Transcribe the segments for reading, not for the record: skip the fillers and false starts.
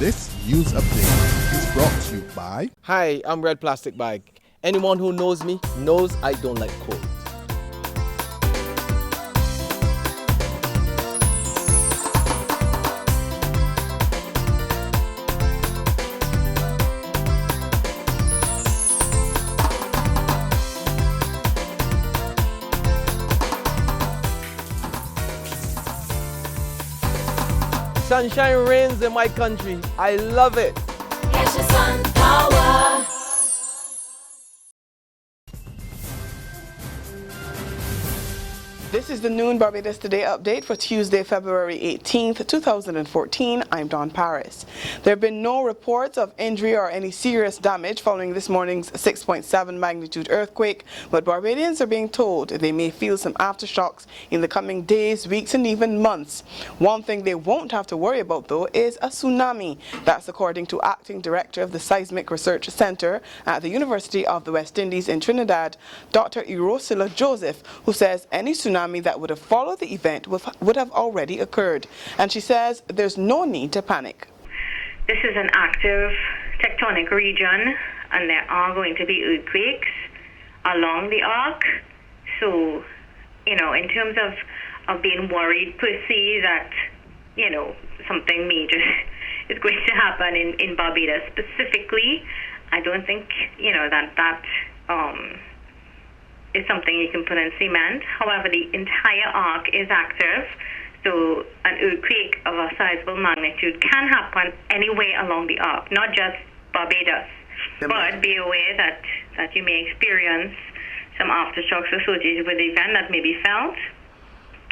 This news update is brought to you by... Hi, I'm Red Plastic Bag. Anyone who knows me knows I don't like cold. Sunshine reigns in my country. I love it. Get your sun power. This is the Noon Barbados Today update for Tuesday, February 18th, 2014. I'm Dawn Paris. There have been no reports of injury or any serious damage following this morning's 6.7 magnitude earthquake, but Barbadians are being told they may feel some aftershocks in the coming days, weeks, and even months. One thing they won't have to worry about, though, is a tsunami. That's according to Acting Director of the Seismic Research Center at the University of the West Indies in Trinidad, Dr. Irosila Joseph, who says any tsunami that would have followed the event would have already occurred. And she says there's no need to panic. This is an active tectonic region, and there are going to be earthquakes along the arc. So, in terms of being worried per se that, something major is going to happen in Barbados specifically, I don't think, that is something you can put in cement. However, the entire arc is active, so an earthquake of a sizable magnitude can happen anywhere along the arc, not just Barbados. But be aware that you may experience some aftershocks associated with the event that may be felt,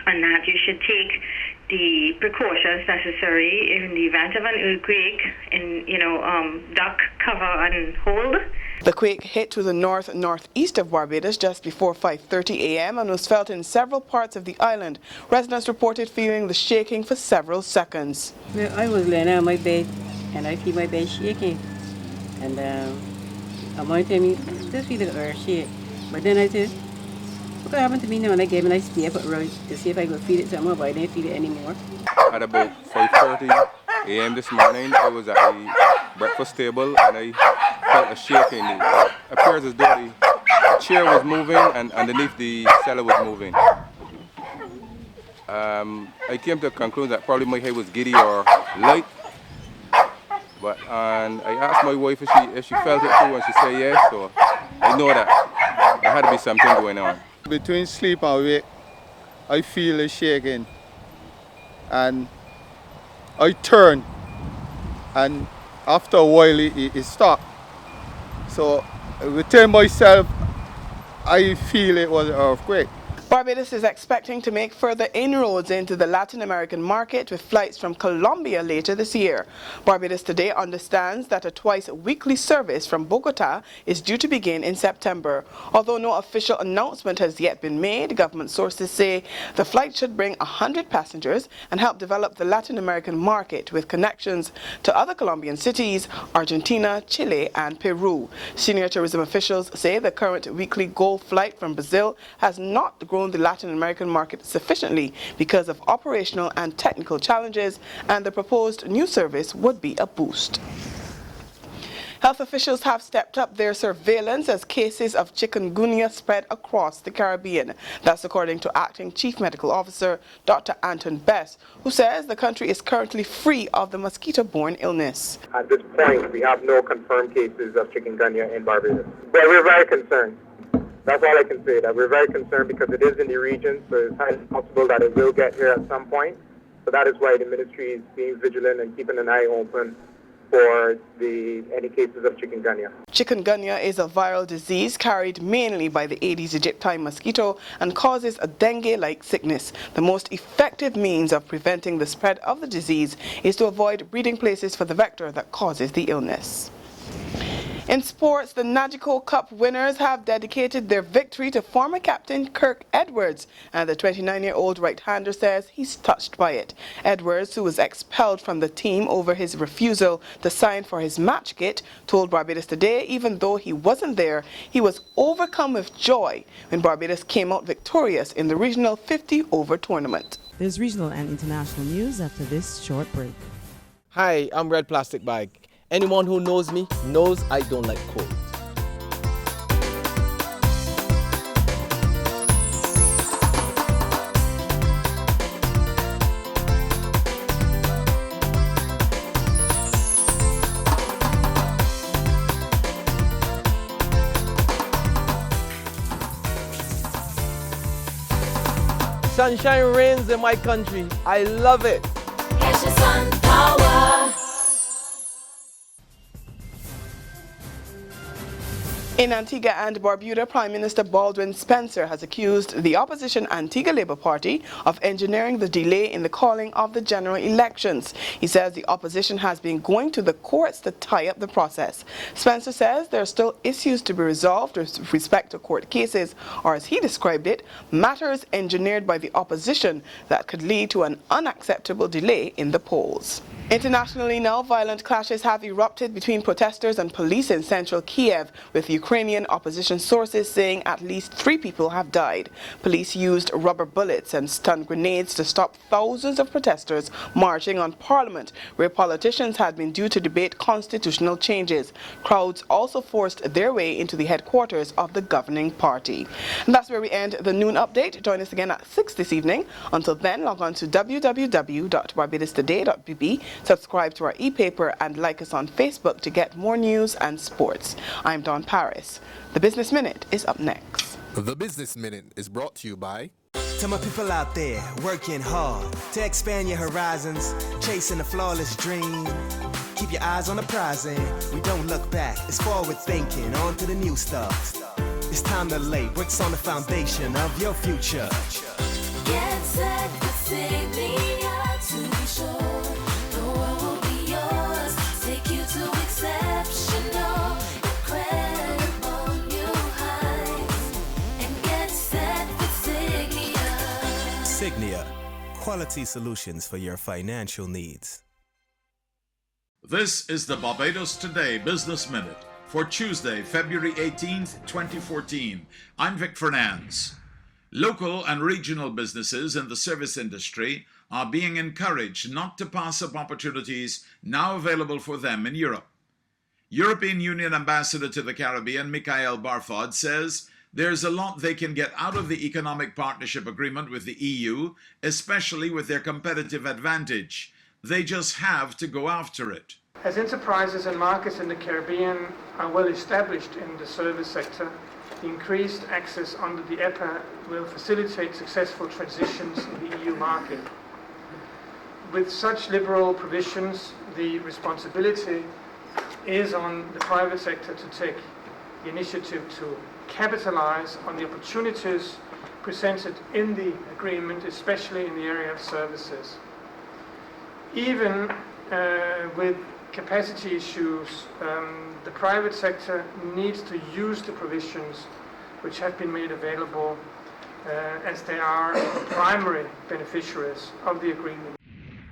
and that you should take the precautions necessary in the event of an earthquake, duck, cover, and hold. The quake hit to the north-northeast of Barbados just before 5:30 a.m. and was felt in several parts of the island. Residents reported feeling the shaking for several seconds. Well, I was laying on my bed and I feel my bed shaking. And I wanted to just feel the earth shake. But then I said, what happened to me now? And I gave me a nice step around to see if I could feel it somewhere, but I didn't feel it anymore. At about 5:30 a.m. this morning, I was at the breakfast table and I felt a shaking. It appears as though the chair was moving and underneath the cellar was moving. I came to the conclusion that probably my head was giddy or light. And I asked my wife if she felt it too, and she said yes, so I know that there had to be something going on. Between sleep and wake, I feel it shaking. And I turn, and after a while it stopped. So within myself, I feel it was an earthquake. Barbados is expecting to make further inroads into the Latin American market with flights from Colombia later this year. Barbados Today understands that a twice-weekly service from Bogota is due to begin in September. Although no official announcement has yet been made, government sources say the flight should bring 100 passengers and help develop the Latin American market with connections to other Colombian cities, Argentina, Chile, and Peru. Senior tourism officials say the current weekly GO flight from Brazil has not grown the Latin American market sufficiently because of operational and technical challenges, and the proposed new service would be a boost. Health officials have stepped up their surveillance as cases of chikungunya spread across the Caribbean. That's according to Acting Chief Medical Officer Dr. Anton Bess, who says the country is currently free of the mosquito-borne illness. At this point, we have no confirmed cases of chikungunya in Barbados, but we're very concerned. That's all I can say, that we're very concerned because it is in the region, so it's highly possible that it will get here at some point. So that is why the ministry is being vigilant and keeping an eye open for any cases of chikungunya. Chikungunya is a viral disease carried mainly by the Aedes aegypti mosquito and causes a dengue-like sickness. The most effective means of preventing the spread of the disease is to avoid breeding places for the vector that causes the illness. In sports, the Nagico Cup winners have dedicated their victory to former captain Kirk Edwards, and the 29-year-old right-hander says he's touched by it. Edwards, who was expelled from the team over his refusal to sign for his match kit, told Barbados Today even though he wasn't there, he was overcome with joy when Barbados came out victorious in the regional 50-over tournament. There's regional and international news after this short break. Hi, I'm Red Plastic Bag. Anyone who knows me knows I don't like cold. Sunshine reigns in my country. I love it. Catch the sun power. In Antigua and Barbuda, Prime Minister Baldwin Spencer has accused the opposition Antigua Labour Party of engineering the delay in the calling of the general elections. He says the opposition has been going to the courts to tie up the process. Spencer says there are still issues to be resolved with respect to court cases, or as he described it, matters engineered by the opposition that could lead to an unacceptable delay in the polls. Internationally now, violent clashes have erupted between protesters and police in central Kiev, with Ukrainian opposition sources saying at least 3 people have died. Police used rubber bullets and stun grenades to stop thousands of protesters marching on Parliament, where politicians had been due to debate constitutional changes. Crowds also forced their way into the headquarters of the governing party. And that's where we end the noon update. Join us again at 6 this evening. Until then, log on to www.barbadostoday.bb. Subscribe to our e-paper and like us on Facebook to get more news and sports. I'm Dawn Paris. The Business Minute is up next. The Business Minute is brought to you by... To my people out there working hard to expand your horizons, chasing a flawless dream. Keep your eyes on the prize and we don't look back. It's forward thinking, on to the new stuff. It's time to lay bricks on the foundation of your future. Get set for Signia to be sure. The world will be yours. Take you to exceptional, incredible new heights. And get set for Signia. Signia, quality solutions for your financial needs. This is the Barbados Today Business Minute for Tuesday, February 18th, 2014. I'm Vic Fernandes. Local and regional businesses in the service industry are being encouraged not to pass up opportunities now available for them in Europe. European Union Ambassador to the Caribbean, Michael Barfod, says there's a lot they can get out of the Economic Partnership Agreement with the EU, especially with their competitive advantage. They just have to go after it. As enterprises and markets in the Caribbean are well established in the service sector, the increased access under the EPA will facilitate successful transitions in the EU market. With such liberal provisions, the responsibility is on the private sector to take the initiative to capitalize on the opportunities presented in the agreement, especially in the area of services. Even with capacity issues, the private sector needs to use the provisions which have been made available as they are the primary beneficiaries of the agreement.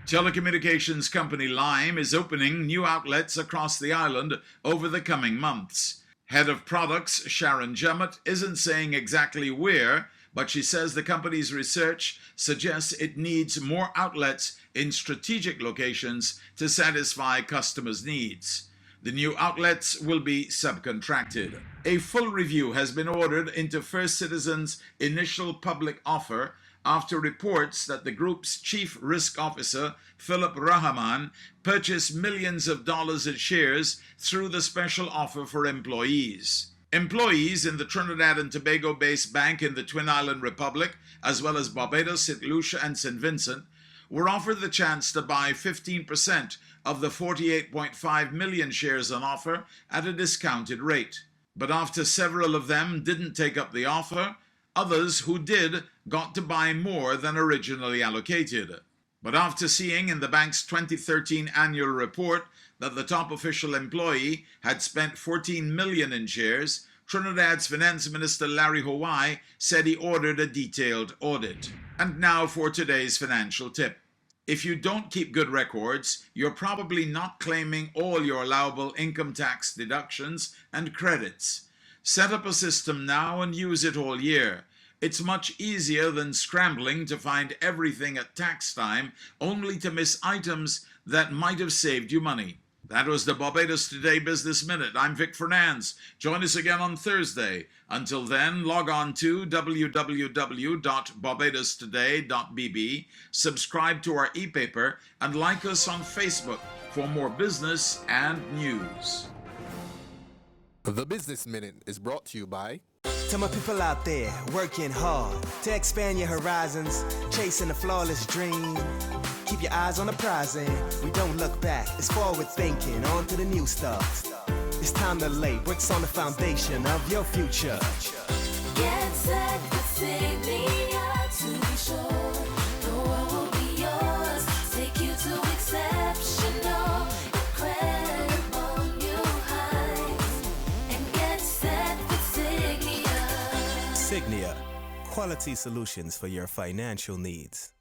Telecommunications company Lime is opening new outlets across the island over the coming months. Head of products Sharon Jummett isn't saying exactly where, but she says the company's research suggests it needs more outlets in strategic locations to satisfy customers' needs. The new outlets will be subcontracted. A full review has been ordered into First Citizens' initial public offer after reports that the group's chief risk officer, Philip Rahman, purchased millions of dollars in shares through the special offer for employees. Employees in the Trinidad and Tobago-based bank in the Twin Island Republic, as well as Barbados, St. Lucia, and St. Vincent, were offered the chance to buy 15% of the 48.5 million shares on offer at a discounted rate. But after several of them didn't take up the offer, others who did got to buy more than originally allocated. But after seeing in the bank's 2013 annual report that the top official employee had spent $14 million in shares, Trinidad's Finance Minister Larry Hawaii said he ordered a detailed audit. And now for today's financial tip. If you don't keep good records, you're probably not claiming all your allowable income tax deductions and credits. Set up a system now and use it all year. It's much easier than scrambling to find everything at tax time, only to miss items that might have saved you money. That was the Barbados Today Business Minute. I'm Vic Fernandes. Join us again on Thursday. Until then, log on to www.barbadostoday.bb, subscribe to our e-paper, and like us on Facebook for more business and news. The Business Minute is brought to you by... To my people out there working hard to expand your horizons, chasing a flawless dream. Keep your eyes on the prize and we don't look back. It's forward thinking, on to the new stuff. It's time to lay bricks on the foundation of your future. Get set for Signia to be sure. The world will be yours. Take you to exceptional, incredible new heights. And get set for Signia. Signia, quality solutions for your financial needs.